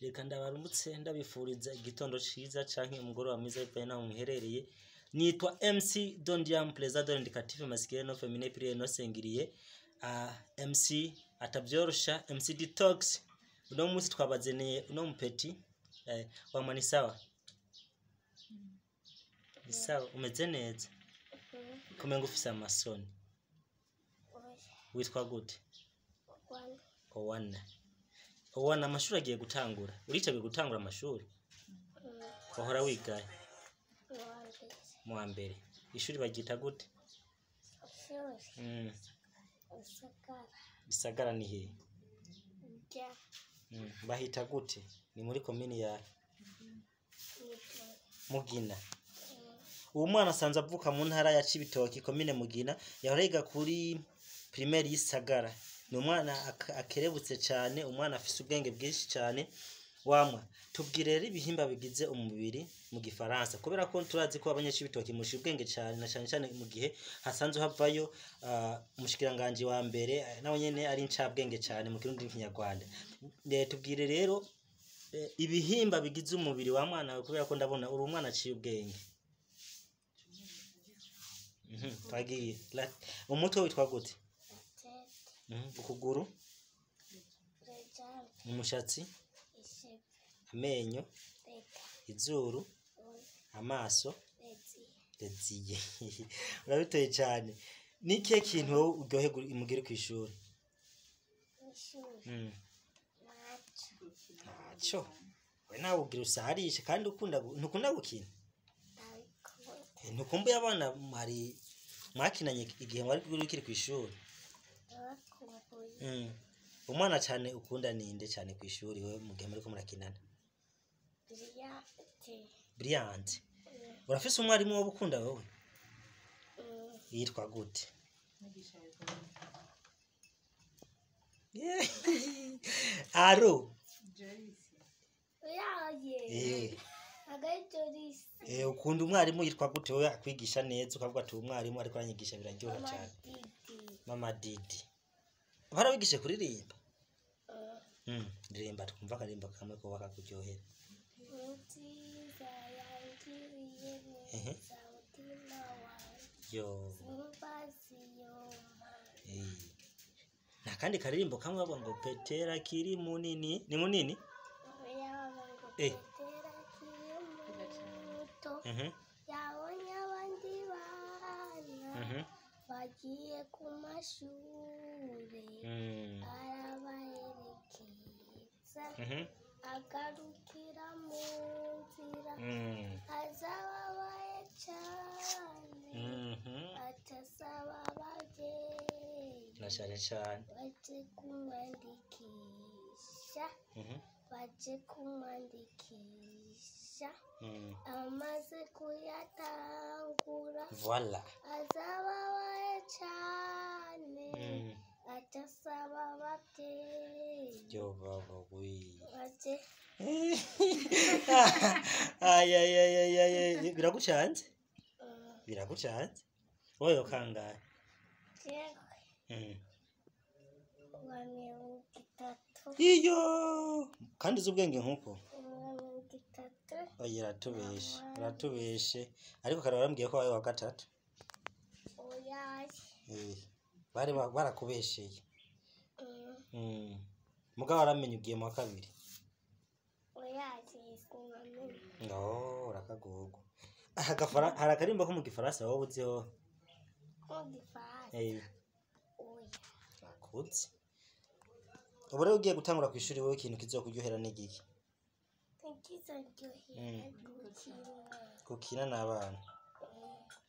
reka ndabaramutse ndabifuriza igitondo ciza canke umugoroba mwiza bivanye naho muherereye. Nitwa MC Dondiam President Indicative masculine no feminine prière no sengiriye. MC atabyorosha MC Detox. Uno munsi twabazeneye uno mupeti wamani sawa. Sawa umeze neza. Kumenga ufise amasoni. Witwa gute? Umwana amashuri agiye gutangura. Uriteguye gutangura amashuri? Wahora wigaye? Mu wa mbere. Ishuri bagita gute? Bisagara ni he? Bahita gute? Ni muri komini ya Mugina. Uwo mwana asanze avuka mu ntara ya Cibitoki komine Mugina, yahora yiga kuri primaire y'Isagara. Ni umwana akerebutse cyane, umwana afise ubwenge bwinshi cyane. Wamwa tubwire rero ibihimba bigize umubiri mu gifaransa, kubera ko turazi ko abanyeshibitoki mushi ubwenge cyane na cyane mu gihe hasanzwe havayo umushikiranganje wa mbere nawe nyene ari ncabwenge cyane mu kirundi n'ikinyarwanda. Tubwire rero ibihimba bigize umubiri wa mwana, kubera ko ndabona uri umwana aciye ubwenge. Twagiye umutwe witwa gute? Ukuguru, umushatsi, amenyo, izuru, amaso, leziye. Urabitoye cyane. Ni kihe kintu wowe uryohe imugire ku ishuri? Naco. We nawe ugira usaharishe kandi ntukunda gukina? Ntukumbuye abana hari mwakinanye igihe wari kuri ku ishuri? Umwana cyane ukunda ninde cyane ku ishuri we mu gihe muri ko murakinana? Brilliant. Urafise umwarimu wo gukunda wowe? Yitwa gute? Aro. Ukunda umwarimu yitwa gute wowe akwigisha neza ukavuga ati umwarimu ariko aranyigisha biraryoha cyane? Mama Didi. Barawigishe kuririmba? Ndirimba twumva karimba kamwe ko bakakuryohera. Yo. Na kandi karirimbo kamwe bavuga ngo petera kiri munini, ni munini? Yabonye abandi bana bagiye ku mashure arabaherekeza agarukira mu nzira azababaye cyane atasaba abavyeyi baje kumwandikisha amaze kuyatangura Voilà. azababaye cyane atasaba abavyeyi Yo baba we. baje Ay biragucanze? Biragucanze? Wowe kangahe? Iyo kandi zubwenge nkuko oya ratubeshe ariko kare barambwiye ko wawe wa gatatu. Bari barakubesheye. Mugabo aramenye ugiye mu wa kabiri. No rakagogo. Hari akarimba ko mu gifaransa wowe uziho? Akuzi. Ubu rero ugiye gutangura ku ishuri wowe ikintu kizokuryohera n'igiki? Gukina n'abana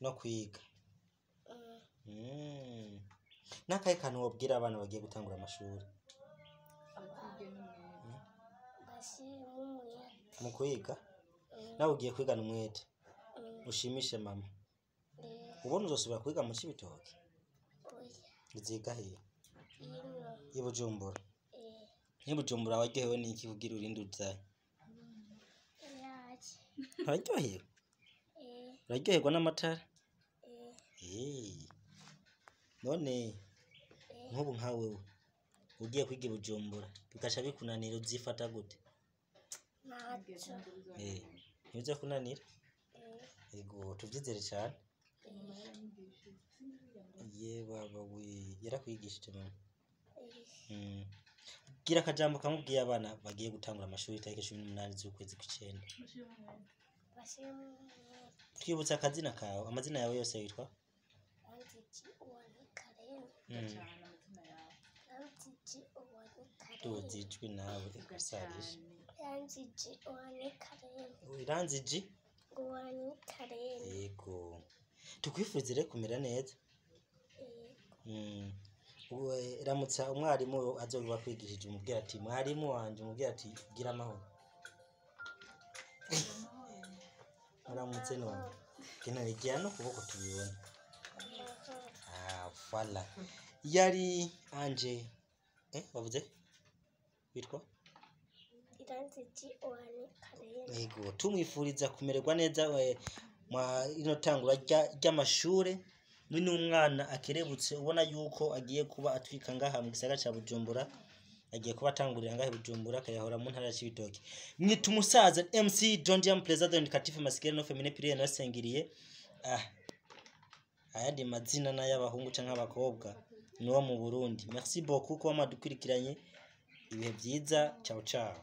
no kwiga. Nakaye kantu wobwira abana bagiye gutangura amashuri? Mu kwiga? Nawe ugiye kwigana umwete ushimishe mama. Ubona uzosubira kwiga mu Cibitoke? Uziga he? I Bujumbura. Ni Bujumbura waryohewe n'iki kugira urinde uzaye? Waryohewe? Uraryoherwa n'amatara? None nk'ubu nkawe ugiye kwiga i Bujumbura bigaca bikunanira uzifata gute? ntibize kunanira yego tuvyizere cyane ye baba we yarakwigishije mama gira akajambo kamubwiye abana bagiye gutangura amashuri tariki 18 z'ukwezi kw'icenda twibutsa akazina kawe amazina yawe yose yitwa tuzijwi nawe ikusarisha iranziji yego tukwifuzire kumera neza ramutsa umwarimu azoba kwigishije umubwira ati mwarimu wanje umubwira ati gira amahoro aramutse none kino igiye no kuboko tubibona voilà yari anje wavuze bitwa yego tumwifuriza kumererwa neza mwa ino tangura ry'amashure ni umwana akerebutse ubona yuko agiye kuba atwika ngaha mu gisagara ca Bujumbura agiye kuba atangurira ngaha Bujumbura akayahora mu ntara y'Ibitoki mwita umusaza MC John Diam President Katife Masikere no Femine Priere nasengiriye ayandi mazina n'ay'abahungu canke abakobwa no mu Burundi merci beaucoup ko madukurikiranye ibihe byiza ciao ciao